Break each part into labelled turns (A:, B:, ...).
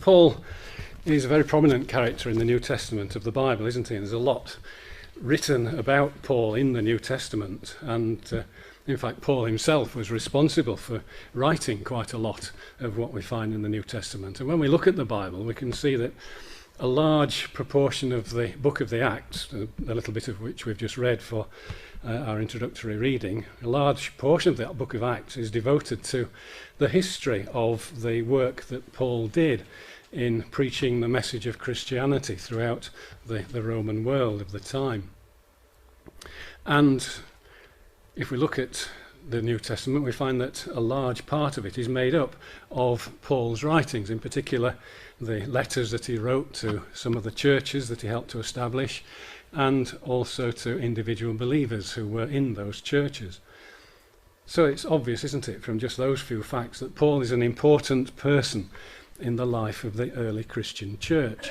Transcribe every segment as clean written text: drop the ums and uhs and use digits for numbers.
A: Paul is a very prominent character in the New Testament of the Bible, isn't he? And there's a lot written about Paul in the New Testament, and in fact Paul himself was responsible for writing quite a lot of what we find in the New Testament. And when we look at the Bible, we can see that a large proportion of the book of the Acts, a little bit of which we've just read for our introductory reading, a large portion of that book of Acts is devoted to the history of the work that Paul did in preaching the message of Christianity throughout the Roman world of the time. And if we look at the New Testament, we find that a large part of it is made up of Paul's writings, in particular the letters that he wrote to some of the churches that he helped to establish, and also to individual believers who were in those churches. So it's obvious, isn't it, from just those few facts, that Paul is an important person in the life of the early Christian church.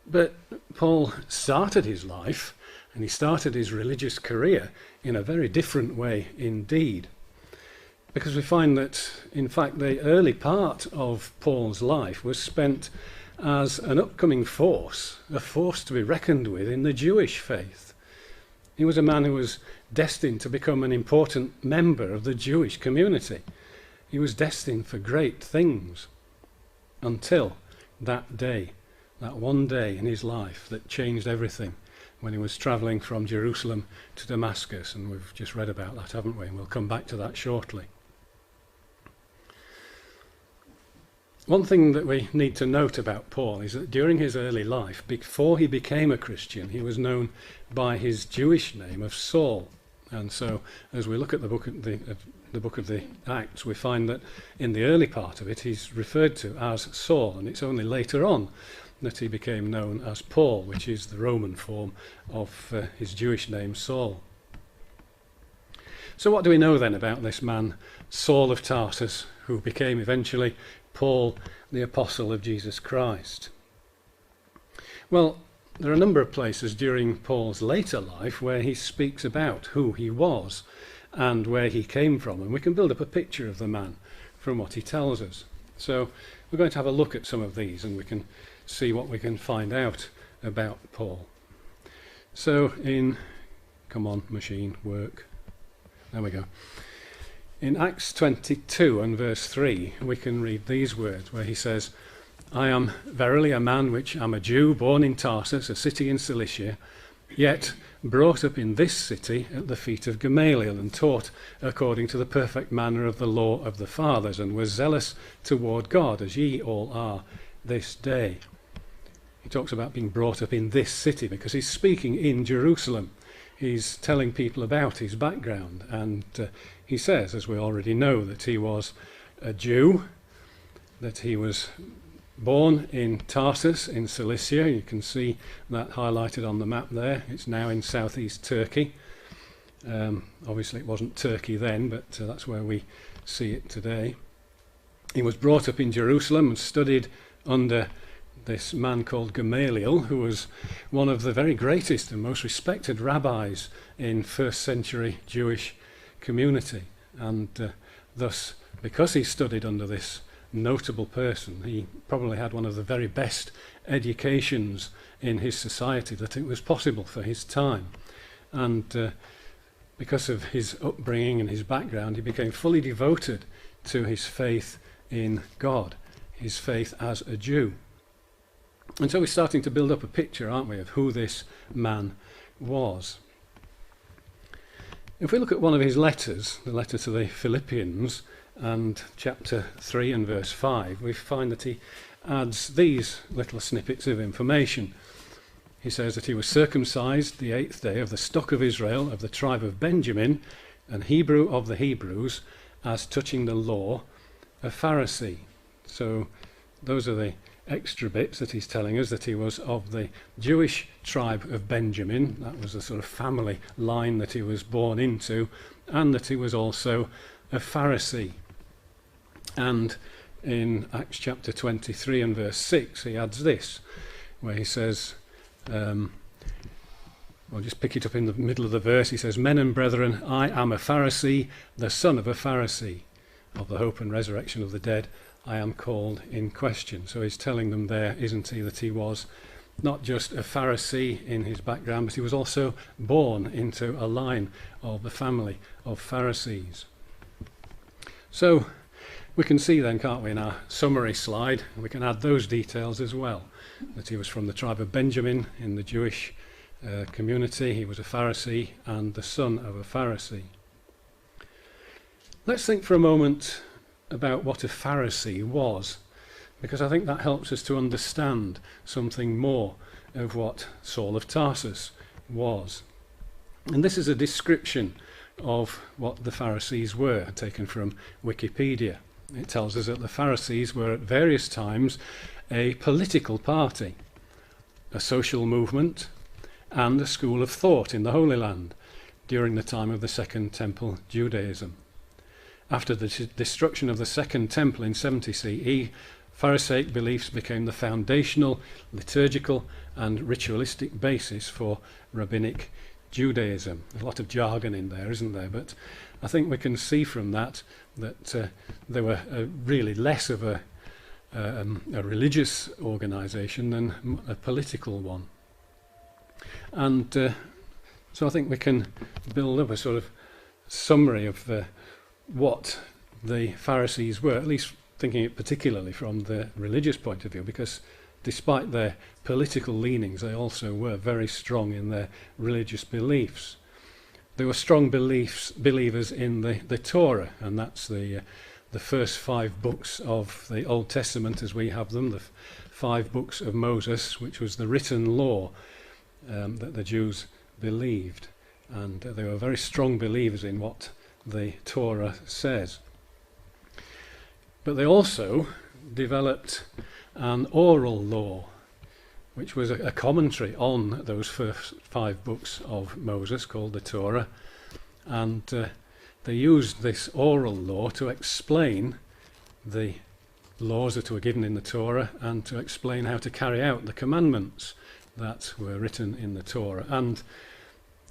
A: But Paul started his life, and he started his religious career in a very different way indeed. Because we find that, in fact, the early part of Paul's life was spent as an upcoming force, a force to be reckoned with in the Jewish faith. He was a man who was destined to become an important member of the Jewish community. He was destined for great things until that day, that one day in his life that changed everything, when he was travelling from Jerusalem to Damascus. And we've just read about that, haven't we? And we'll come back to that shortly. One thing that we need to note about Paul is that during his early life, before he became a Christian, he was known by his Jewish name of Saul. And so as we look at the book of the Acts, we find that in the early part of it he's referred to as Saul, and it's only later on that he became known as Paul, which is the Roman form of his Jewish name, Saul. So what do we know then about this man, Saul of Tarsus, who became eventually Paul, the Apostle of Jesus Christ? Well, there are a number of places during Paul's later life where he speaks about who he was and where he came from, and we can build up a picture of the man from what he tells us. So we're going to have a look at some of these, and we can see what we can find out about Paul. So come on, machine, work. There we go. In Acts 22 and verse 3, we can read these words where he says, I am verily a man which am a Jew, born in Tarsus, a city in Cilicia, yet brought up in this city at the feet of Gamaliel, and taught according to the perfect manner of the law of the fathers, and was zealous toward God, as ye all are this day. He talks about being brought up in this city because he's speaking in Jerusalem. He's telling people about his background, and he says, as we already know, that he was a Jew, that he was born in Tarsus in Cilicia. You can see that highlighted on the map there. It's now in southeast Turkey. Obviously it wasn't Turkey then, but that's where we see it today. He was brought up in Jerusalem and studied under this man called Gamaliel, who was one of the very greatest and most respected rabbis in first century Jewish community. And thus, because he studied under this notable person, he probably had one of the very best educations in his society that it was possible for his time. And because of his upbringing and his background, he became fully devoted to his faith in God, his faith as a Jew. And so we're starting to build up a picture, aren't we, of who this man was. If we look at one of his letters, the letter to the Philippians, and chapter 3 and verse 5, we find that he adds these little snippets of information. He says that he was circumcised the 8th day of the stock of Israel, of the tribe of Benjamin, an Hebrew of the Hebrews, as touching the law, a Pharisee. So those are the extra bits that he's telling us, that he was of the Jewish tribe of Benjamin. That was the sort of family line that he was born into, and that he was also a Pharisee. And in Acts chapter 23 and verse 6 he adds this, where he says, I'll just pick it up in the middle of the verse. He says, Men and brethren, I am a Pharisee, the son of a Pharisee, of the hope and resurrection of the dead, I am called in question. So he's telling them there, isn't he, that he was not just a Pharisee in his background, but he was also born into a line of the family of Pharisees. So we can see then, can't we, in our summary slide, we can add those details as well, that he was from the tribe of Benjamin in the Jewish community, he was a Pharisee and the son of a Pharisee. Let's think for a moment about what a Pharisee was, because I think that helps us to understand something more of what Saul of Tarsus was. And this is a description of what the Pharisees were, taken from Wikipedia. It tells us that the Pharisees were at various times a political party, a social movement, and a school of thought in the Holy Land during the time of the Second Temple Judaism. After the destruction of the Second Temple in 70 CE, Pharisaic beliefs became the foundational, liturgical and ritualistic basis for rabbinic Judaism. There's a lot of jargon in there, isn't there? But I think we can see from that they were really less of a religious organisation than a political one. And so I think we can build up a sort of summary of what the Pharisees were, at least thinking it particularly from the religious point of view, because despite their political leanings, they also were very strong in their religious beliefs. They were strong believers in the Torah, and that's the first 5 books of the Old Testament as we have them, the 5 books of Moses, which was the written law that the Jews believed. And they were very strong believers in what the Torah says. But they also developed an oral law, which was a commentary on those first 5 books of Moses called the Torah, and they used this oral law to explain the laws that were given in the Torah and to explain how to carry out the commandments that were written in the Torah. And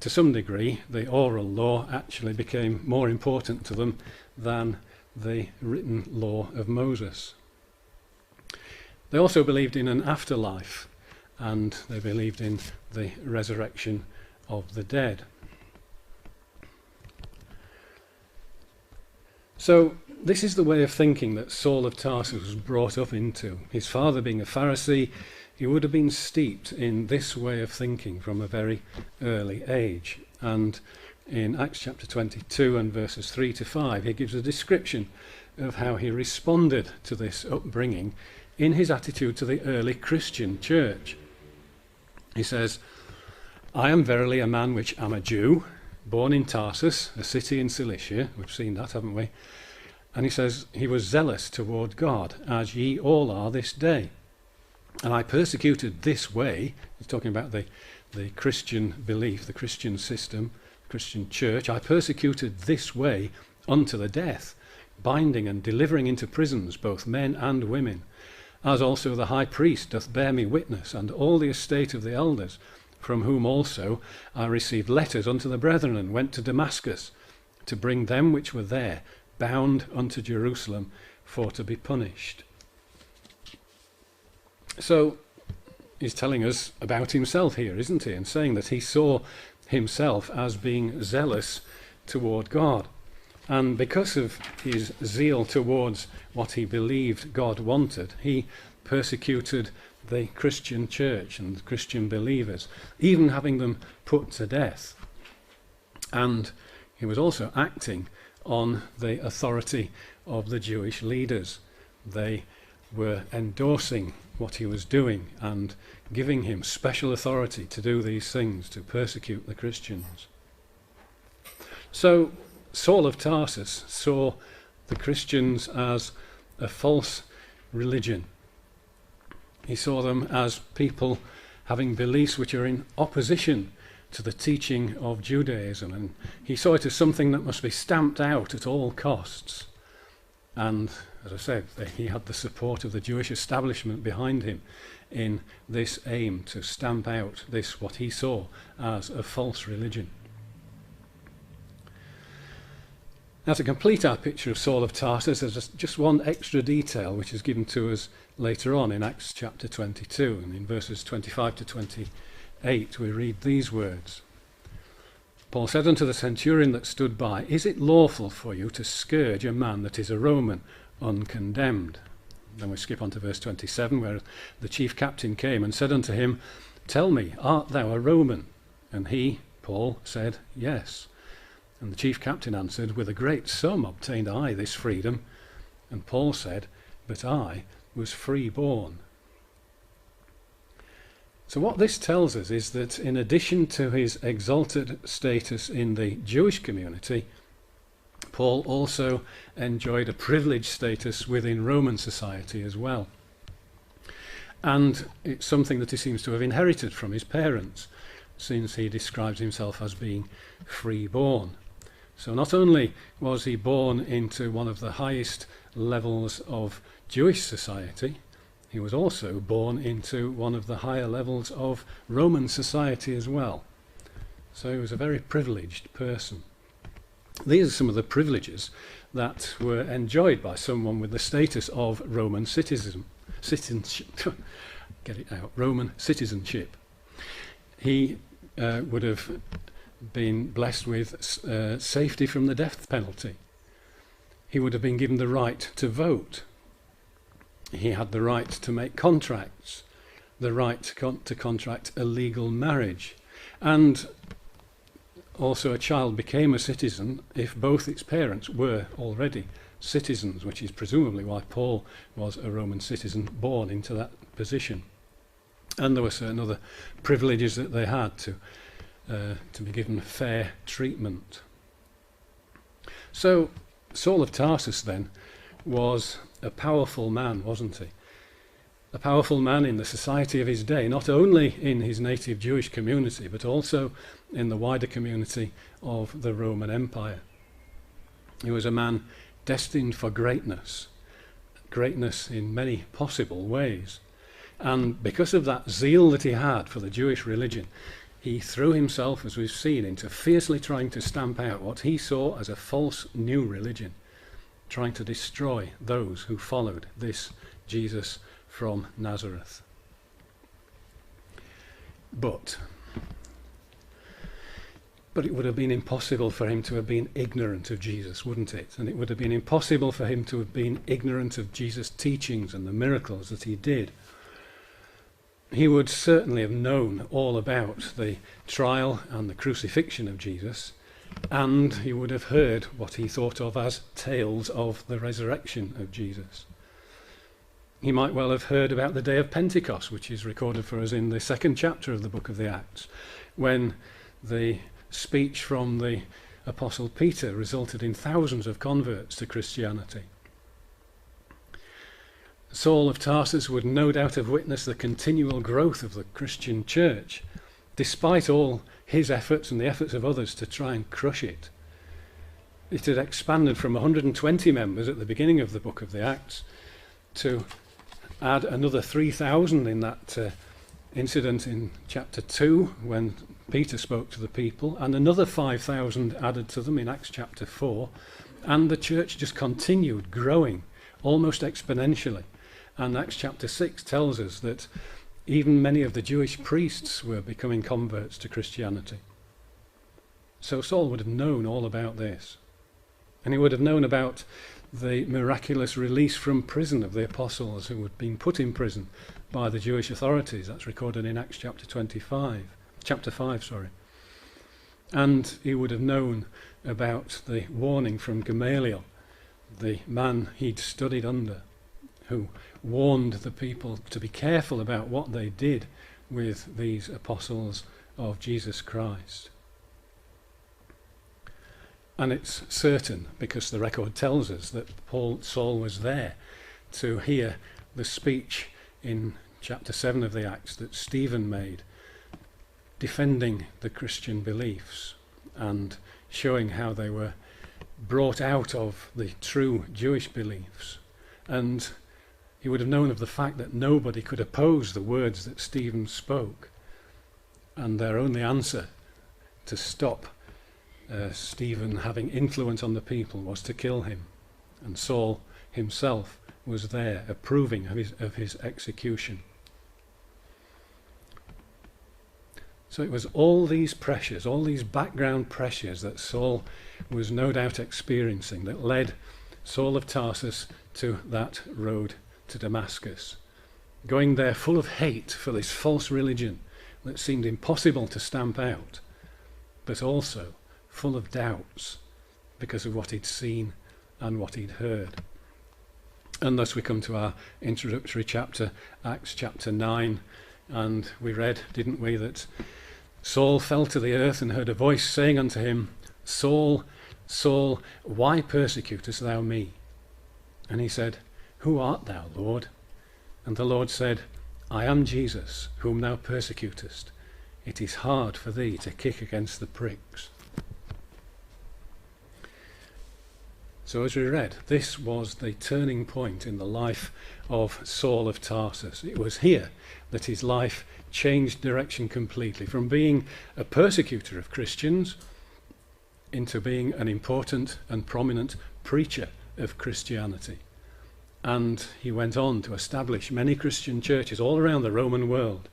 A: to some degree, the oral law actually became more important to them than the written law of Moses. They also believed in an afterlife, and they believed in the resurrection of the dead. So this is the way of thinking that Saul of Tarsus was brought up into. His father being a Pharisee, he would have been steeped in this way of thinking from a very early age. And in Acts chapter 22 and verses 3 to 5, he gives a description of how he responded to this upbringing in his attitude to the early Christian church. He says, I am verily a man which am a Jew, born in Tarsus, a city in Cilicia. We've seen that, haven't we? And he says, he was zealous toward God, as ye all are this day. And I persecuted this way, he's talking about the Christian belief, the Christian system, Christian church, I persecuted this way unto the death, binding and delivering into prisons both men and women, as also the high priest doth bear me witness, and all the estate of the elders, from whom also I received letters unto the brethren, and went to Damascus, to bring them which were there, bound unto Jerusalem, for to be punished. So he's telling us about himself here, isn't he? And saying that he saw himself as being zealous toward God. And because of his zeal towards what he believed God wanted, he persecuted the Christian church and Christian believers, even having them put to death. And he was also acting on the authority of the Jewish leaders. They were endorsing what he was doing and giving him special authority to do these things, to persecute the Christians. So Saul of Tarsus saw the Christians as a false religion. He saw them as people having beliefs which are in opposition to the teaching of Judaism, and he saw it as something that must be stamped out at all costs. And as I said, he had the support of the Jewish establishment behind him in this aim to stamp out this, what he saw as a false religion. Now, to complete our picture of Saul of Tarsus, there's just one extra detail which is given to us later on in Acts chapter 22, and in verses 25 to 28 we read these words. Paul said unto the centurion that stood by, Is it lawful for you to scourge a man that is a Roman, uncondemned? Then we skip on to verse 27, where the chief captain came and said unto him, Tell me, art thou a Roman? And he, Paul, said, Yes. And the chief captain answered, With a great sum obtained I this freedom. And Paul said, But I was free-born. So what this tells us is that in addition to his exalted status in the Jewish community, Paul also enjoyed a privileged status within Roman society as well. And it's something that he seems to have inherited from his parents, since he describes himself as being free-born. So not only was he born into one of the highest levels of Jewish society, he was also born into one of the higher levels of Roman society as well. So he was a very privileged person. These are some of the privileges that were enjoyed by someone with the status of Roman citizenship. Get it out, Roman citizenship. He would have been blessed with safety from the death penalty. He would have been given the right to vote. He had the right to make contracts, the right to contract a legal marriage, and also a child became a citizen if both its parents were already citizens, which is presumably why Paul was a Roman citizen born into that position. And there were certain other privileges that they had to be given fair treatment. So Saul of Tarsus then was a powerful man, wasn't he? A powerful man in the society of his day, not only in his native Jewish community, but also in the wider community of the Roman Empire. He was a man destined for greatness in many possible ways. And because of that zeal that he had for the Jewish religion, he threw himself, as we've seen, into fiercely trying to stamp out what he saw as a false new religion, trying to destroy those who followed this Jesus from Nazareth. But it would have been impossible for him to have been ignorant of Jesus, wouldn't it? And it would have been impossible for him to have been ignorant of Jesus' teachings and the miracles that he did. He would certainly have known all about the trial and the crucifixion of Jesus, and he would have heard what he thought of as tales of the resurrection of Jesus. He might well have heard about the day of Pentecost, which is recorded for us in the 2nd chapter of the book of the Acts, when the speech from the Apostle Peter resulted in thousands of converts to Christianity. Saul of Tarsus would no doubt have witnessed the continual growth of the Christian church, despite all his efforts and the efforts of others to try and crush it. It had expanded from 120 members at the beginning of the book of the Acts to add another 3,000 in that incident in chapter 2 when Peter spoke to the people, and another 5,000 added to them in Acts chapter 4, and the church just continued growing almost exponentially. And Acts chapter 6 tells us that even many of the Jewish priests were becoming converts to Christianity. So Saul would have known all about this. And he would have known about the miraculous release from prison of the apostles who had been put in prison by the Jewish authorities. That's recorded in Acts chapter 5. And he would have known about the warning from Gamaliel, the man he'd studied under, who warned the people to be careful about what they did with these apostles of Jesus Christ. And it's certain, because the record tells us, that Saul was there to hear the speech in chapter 7 of the Acts that Stephen made, defending the Christian beliefs and showing how they were brought out of the true Jewish beliefs. And he would have known of the fact that nobody could oppose the words that Stephen spoke, and their only answer to stop Stephen having influence on the people was to kill him, and Saul himself was there approving of his execution. So it was all these pressures, all these background pressures that Saul was no doubt experiencing that led Saul of Tarsus to that road to Damascus, going there full of hate for this false religion that seemed impossible to stamp out, but also full of doubts because of what he'd seen and what he'd heard. And thus we come to our introductory chapter, Acts chapter 9, and we read, didn't we, that Saul fell to the earth and heard a voice saying unto him, Saul, Saul, why persecutest thou me? And he said, Who art thou, Lord? And the Lord said, I am Jesus, whom thou persecutest. It is hard for thee to kick against the pricks. So as we read, this was the turning point in the life of Saul of Tarsus. It was here that his life changed direction completely, from being a persecutor of Christians into being an important and prominent preacher of Christianity. And he went on to establish many Christian churches all around the Roman world,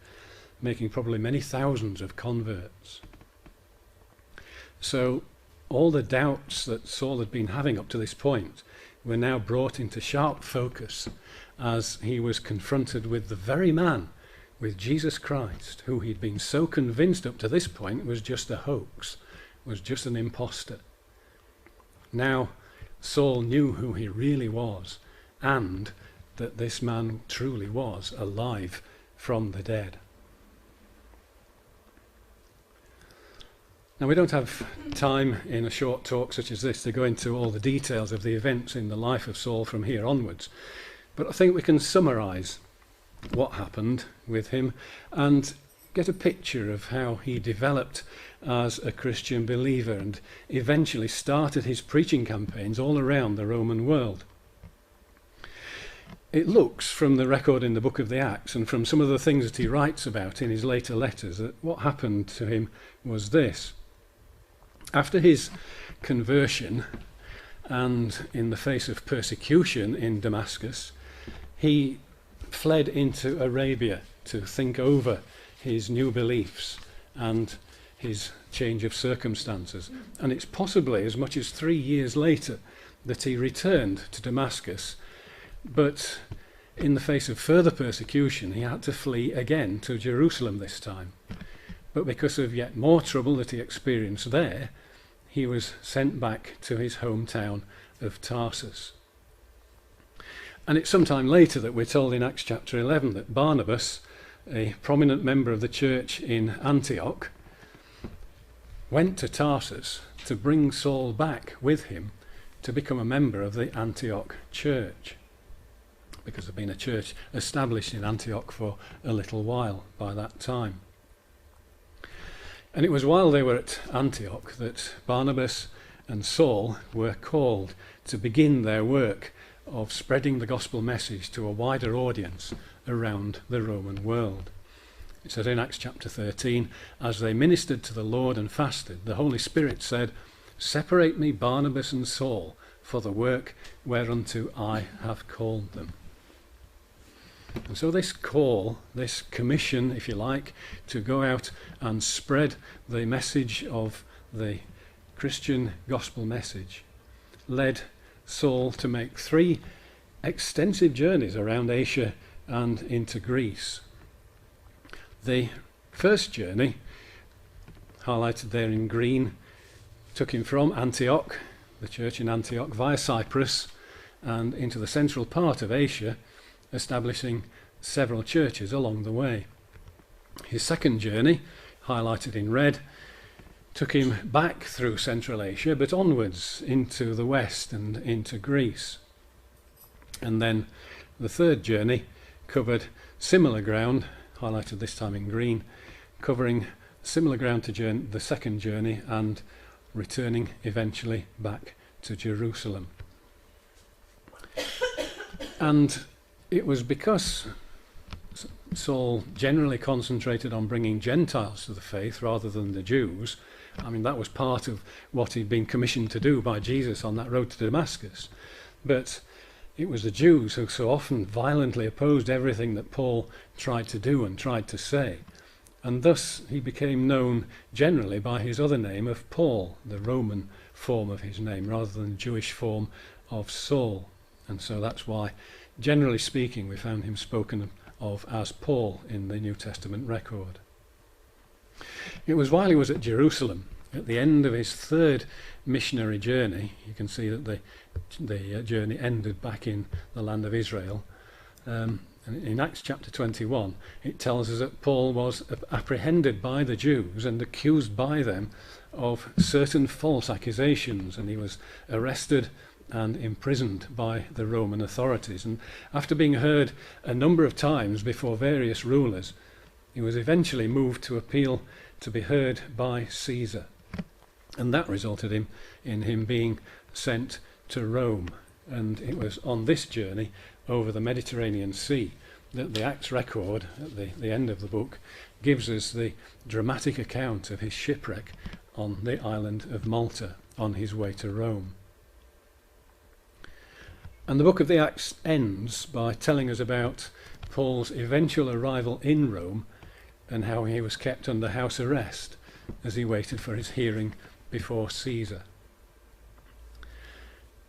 A: making probably many thousands of converts. So all the doubts that Saul had been having up to this point were now brought into sharp focus as he was confronted with the very man, with Jesus Christ, who he'd been so convinced up to this point was just a hoax, was just an imposter. Now Saul knew who he really was, and that this man truly was alive from the dead. Now, we don't have time in a short talk such as this to go into all the details of the events in the life of Saul from here onwards, but I think we can summarise what happened with him and get a picture of how he developed as a Christian believer and eventually started his preaching campaigns all around the Roman world. It looks from the record in the book of the Acts and from some of the things that he writes about in his later letters that what happened to him was this. After his conversion and in the face of persecution in Damascus, he fled into Arabia to think over his new beliefs and his change of circumstances. And it's possibly as much as 3 years later that he returned to Damascus, but in the face of further persecution he had to flee again to Jerusalem this time. But because of yet more trouble that he experienced there, he was sent back to his hometown of Tarsus. And it's sometime later that we're told in Acts chapter 11 that Barnabas, a prominent member of the church in Antioch, went to Tarsus to bring Saul back with him to become a member of the Antioch church, because there had been a church established in Antioch for a little while by that time. And it was while they were at Antioch that Barnabas and Saul were called to begin their work of spreading the gospel message to a wider audience around the Roman world. It says in Acts chapter 13, as they ministered to the Lord and fasted, the Holy Spirit said, Separate me Barnabas and Saul for the work whereunto I have called them. And so this call, this commission, if you like, to go out and spread the message of the Christian gospel message led Saul to make 3 extensive journeys around Asia and into Greece. The first journey, highlighted there in green, took him from Antioch, the church in Antioch, via Cyprus and into the central part of Asia, establishing several churches along the way. His second journey, highlighted in red, took him back through Central Asia, but onwards into the west and into Greece. And then the third journey covered similar ground, highlighted this time in green, covering similar ground to the second journey and returning eventually back to Jerusalem. And it was because Saul generally concentrated on bringing Gentiles to the faith rather than the Jews. I mean, that was part of what he'd been commissioned to do by Jesus on that road to Damascus. But it was the Jews who so often violently opposed everything that Paul tried to do and tried to say. And thus he became known generally by his other name of Paul, the Roman form of his name, rather than the Jewish form of Saul. And so that's why, generally speaking, we found him spoken of as Paul in the New Testament record. It was while he was at Jerusalem, at the end of his third missionary journey. You can see that the journey ended back in the land of Israel. And in Acts chapter 21, it tells us that Paul was apprehended by the Jews and accused by them of certain false accusations, and he was arrested and imprisoned by the Roman authorities. And after being heard a number of times before various rulers, he was eventually moved to appeal to be heard by Caesar. And that resulted in him being sent to Rome. And it was on this journey over the Mediterranean Sea that the Acts record, at the end of the book, gives us the dramatic account of his shipwreck on the island of Malta on his way to Rome. And the book of the Acts ends by telling us about Paul's eventual arrival in Rome and how he was kept under house arrest as he waited for his hearing before Caesar.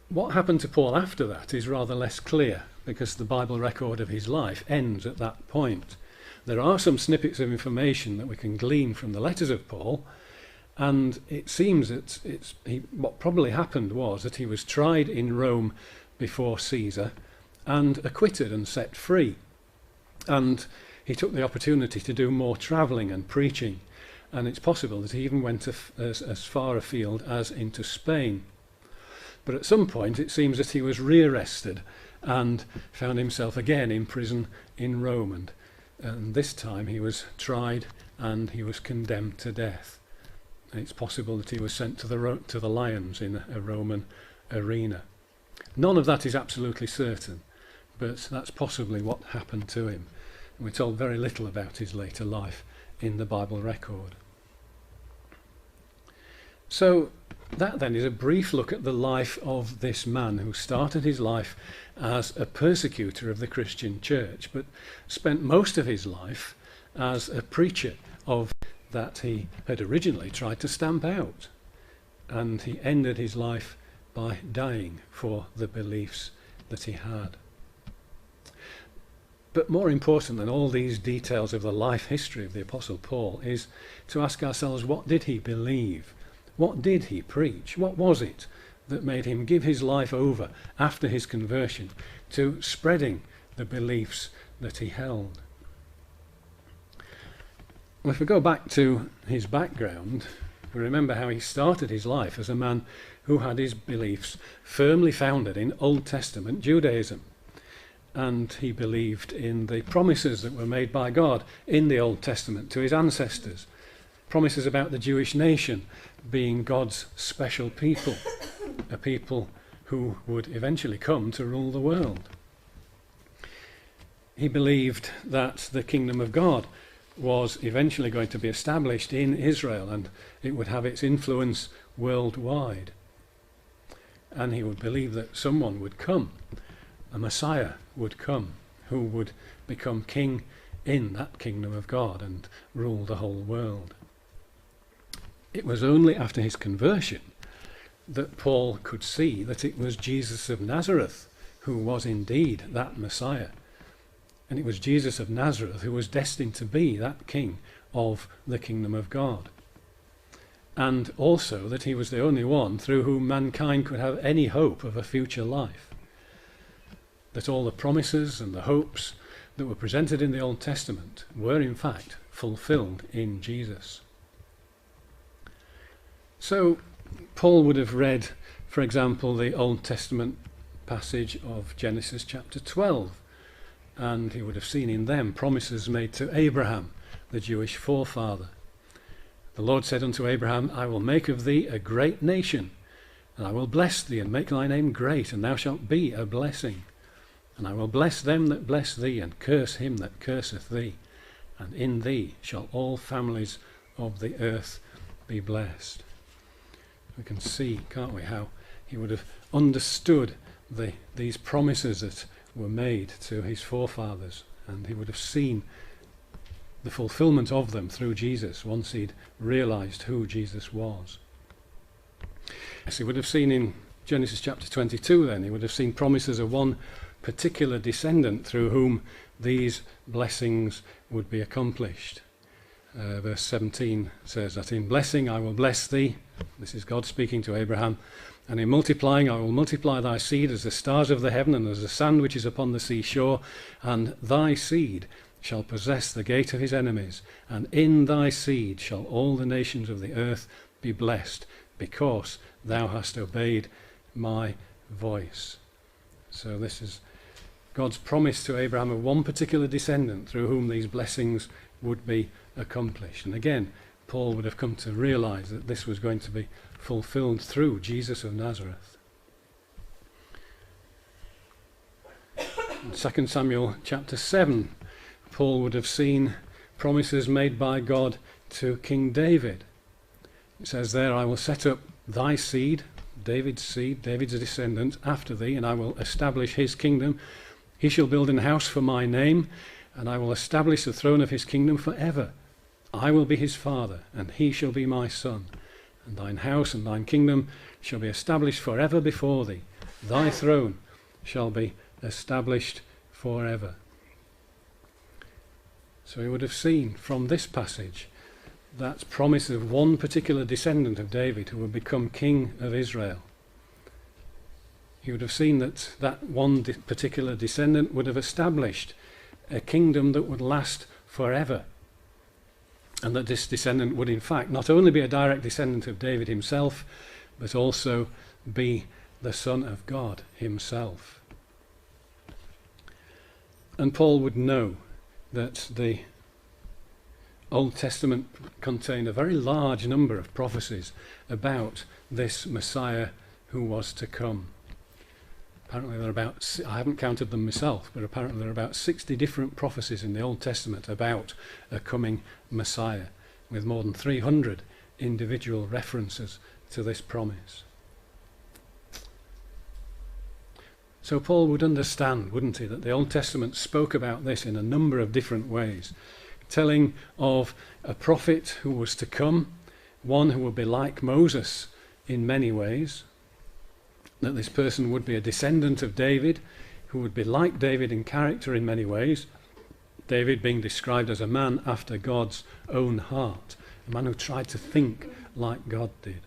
A: What happened to Paul after that is rather less clear, because the Bible record of his life ends at that point. There are some snippets of information that we can glean from the letters of Paul, and it seems that what probably happened was that he was tried in Rome before Caesar and acquitted and set free. And he took the opportunity to do more travelling and preaching, and it's possible that he even went as far afield as into Spain. But at some point it seems that he was rearrested and found himself again in prison in Rome, and this time he was tried and he was condemned to death. And it's possible that he was sent to the lions in a Roman arena. None of that is absolutely certain, but that's possibly what happened to him. And we're told very little about his later life in the Bible record. So that then is a brief look at the life of this man who started his life as a persecutor of the Christian church, but spent most of his life as a preacher of that he had originally tried to stamp out. And he ended his life by dying for the beliefs that he had. But more important than all these details of the life history of the Apostle Paul is to ask ourselves, what did he believe? What did he preach? What was it that made him give his life over after his conversion to spreading the beliefs that he held? Well, if we go back to his background, we remember how he started his life as a man who had his beliefs firmly founded in Old Testament Judaism. And he believed in the promises that were made by God in the Old Testament to his ancestors. Promises about the Jewish nation being God's special people, a people who would eventually come to rule the world. He believed that the kingdom of God was eventually going to be established in Israel, and it would have its influence worldwide. And he would believe that someone would come, a Messiah would come, who would become king in that kingdom of God and rule the whole world. It was only after his conversion that Paul could see that it was Jesus of Nazareth who was indeed that Messiah. And it was Jesus of Nazareth who was destined to be that king of the kingdom of God. And also that he was the only one through whom mankind could have any hope of a future life. That all the promises and the hopes that were presented in the Old Testament were in fact fulfilled in Jesus. So Paul would have read, for example, the Old Testament passage of Genesis chapter 12, and he would have seen in them promises made to Abraham, the Jewish forefather. The Lord said unto Abraham, I will make of thee a great nation, and I will bless thee and make thy name great, and thou shalt be a blessing. And I will bless them that bless thee, and curse him that curseth thee. And in thee shall all families of the earth be blessed. We can see, can't we, how he would have understood these promises that were made to his forefathers, and he would have seen the fulfillment of them through Jesus once he'd realized who Jesus was. Yes, he would have seen in Genesis chapter 22 then, he would have seen promises of one particular descendant through whom these blessings would be accomplished. Verse 17 says that in blessing I will bless thee. This is God speaking to Abraham. And in multiplying I will multiply thy seed as the stars of the heaven and as the sand which is upon the seashore. And thy seed shall possess the gate of his enemies. And in thy seed shall all the nations of the earth be blessed, because thou hast obeyed my voice. So this is God's promise to Abraham of one particular descendant through whom these blessings would be accomplished. And again, Paul would have come to realize that this was going to be fulfilled through Jesus of Nazareth. In 2 Samuel chapter 7, Paul would have seen promises made by God to King David. It says there, I will set up thy seed, David's descendant, after thee, and I will establish his kingdom. He shall build an house for my name, and I will establish the throne of his kingdom forever. I will be his father, and he shall be my son. And thine house and thine kingdom shall be established forever before thee. Thy throne shall be established forever. So he would have seen from this passage that promise of one particular descendant of David who would become king of Israel. He would have seen that one particular descendant would have established a kingdom that would last forever. And that this descendant would in fact not only be a direct descendant of David himself, but also be the Son of God himself. And Paul would know that the Old Testament contained a very large number of prophecies about this Messiah who was to come. Apparently there are about, I haven't counted them myself, but apparently there are about 60 different prophecies in the Old Testament about a coming Messiah, with more than 300 individual references to this promise. So Paul would understand, wouldn't he, that the Old Testament spoke about this in a number of different ways, telling of a prophet who was to come, one who would be like Moses in many ways, that this person would be a descendant of David, who would be like David in character in many ways, David being described as a man after God's own heart, a man who tried to think like God did.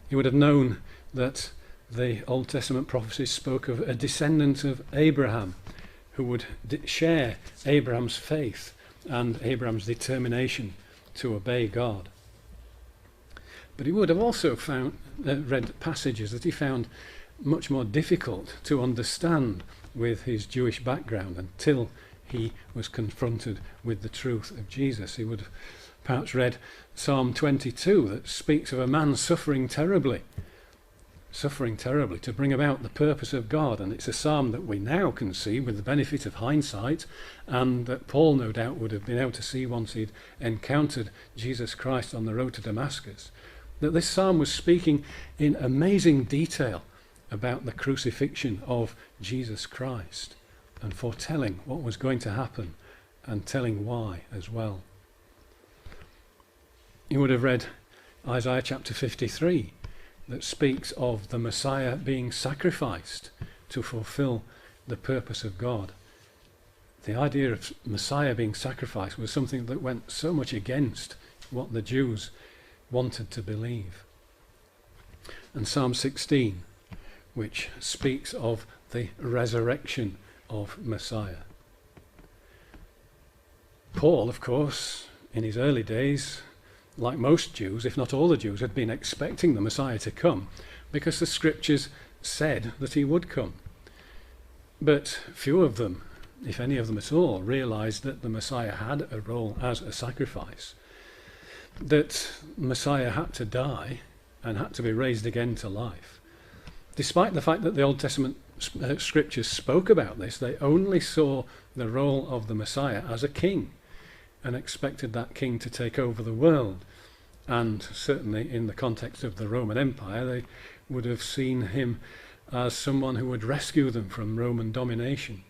A: He would have known that the Old Testament prophecies spoke of a descendant of Abraham, who would share Abraham's faith and Abraham's determination to obey God. But he would have also read passages that he found much more difficult to understand with his Jewish background until he was confronted with the truth of Jesus. He would have perhaps read Psalm 22 that speaks of a man suffering terribly to bring about the purpose of God. And it's a psalm that we now can see with the benefit of hindsight, and that Paul no doubt would have been able to see once he'd encountered Jesus Christ on the road to Damascus. That this psalm was speaking in amazing detail about the crucifixion of Jesus Christ and foretelling what was going to happen and telling why as well. You would have read Isaiah chapter 53 that speaks of the Messiah being sacrificed to fulfill the purpose of God. The idea of Messiah being sacrificed was something that went so much against what the Jews wanted to believe. And Psalm 16, which speaks of the resurrection of Messiah. Paul, of course, in his early days, like most Jews, if not all the Jews, had been expecting the Messiah to come because the scriptures said that he would come. But few of them, if any of them at all, realized that the Messiah had a role as a sacrifice, that Messiah had to die and had to be raised again to life. Despite the fact that the Old Testament scriptures spoke about this, they only saw the role of the Messiah as a king and expected that king to take over the world. And certainly in the context of the Roman Empire, they would have seen him as someone who would rescue them from Roman domination.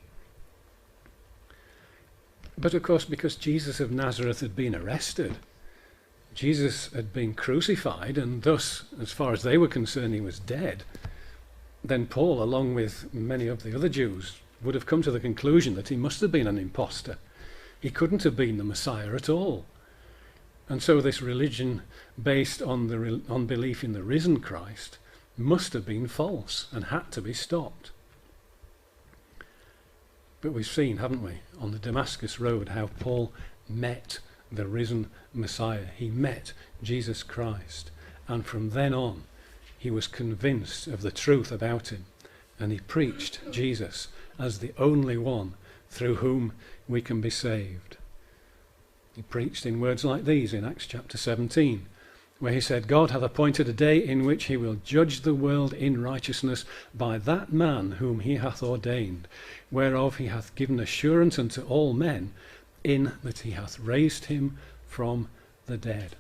A: But of course, because Jesus of Nazareth had been arrested, Jesus had been crucified, and thus, as far as they were concerned, he was dead, then Paul, along with many of the other Jews, would have come to the conclusion that he must have been an impostor. He couldn't have been the Messiah at all. And so this religion based on belief in the risen Christ must have been false and had to be stopped. But we've seen, haven't we, on the Damascus road, how Paul met the risen Messiah. He met Jesus Christ, and from then on he was convinced of the truth about him, and he preached Jesus as the only one through whom we can be saved. He preached in words like these in Acts chapter 17, where he said, God hath appointed a day in which he will judge the world in righteousness by that man whom he hath ordained, whereof he hath given assurance unto all men, in that he hath raised him from the dead.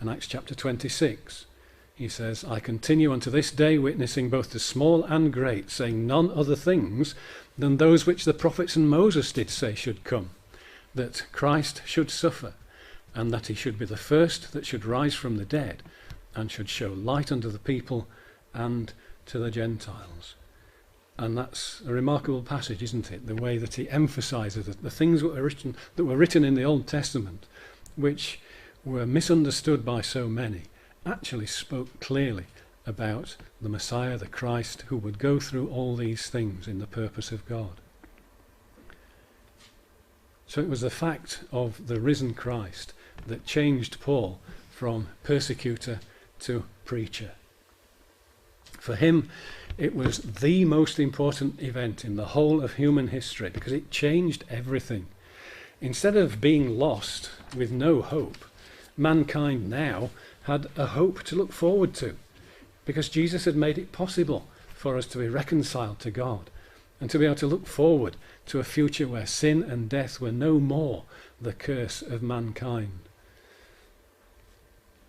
A: In Acts chapter 26, he says, I continue unto this day witnessing both to small and great, saying none other things than those which the prophets and Moses did say should come, that Christ should suffer, and that he should be the first that should rise from the dead, and should show light unto the people and to the Gentiles. And that's a remarkable passage, isn't it? The way that he emphasizes the things that were written in the Old Testament, which were misunderstood by so many, actually spoke clearly about the Messiah, the Christ, who would go through all these things in the purpose of God. So it was the fact of the risen Christ that changed Paul from persecutor to preacher. For him, it was the most important event in the whole of human history, because it changed everything. Instead of being lost with no hope, mankind now had a hope to look forward to, because Jesus had made it possible for us to be reconciled to God and to be able to look forward to a future where sin and death were no more the curse of mankind.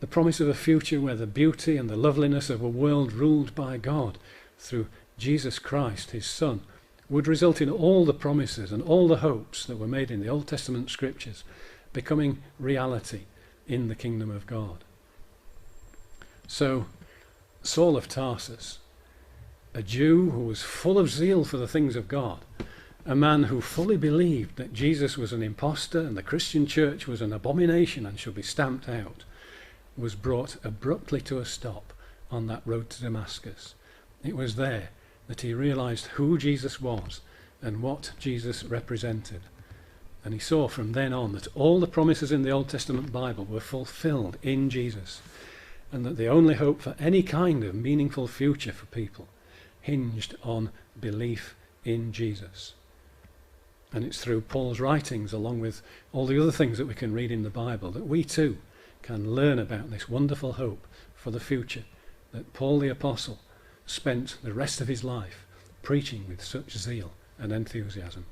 A: The promise of a future where the beauty and the loveliness of a world ruled by God through Jesus Christ, his Son, would result in all the promises and all the hopes that were made in the Old Testament scriptures becoming reality in the kingdom of God. So, Saul of Tarsus, a Jew who was full of zeal for the things of God, a man who fully believed that Jesus was an impostor and the Christian church was an abomination and should be stamped out, was brought abruptly to a stop on that road to Damascus. It was there that he realized who Jesus was and what Jesus represented. And he saw from then on that all the promises in the Old Testament Bible were fulfilled in Jesus, and that the only hope for any kind of meaningful future for people hinged on belief in Jesus. And it's through Paul's writings, along with all the other things that we can read in the Bible, that we too can learn about this wonderful hope for the future that Paul the Apostle spent the rest of his life preaching with such zeal and enthusiasm.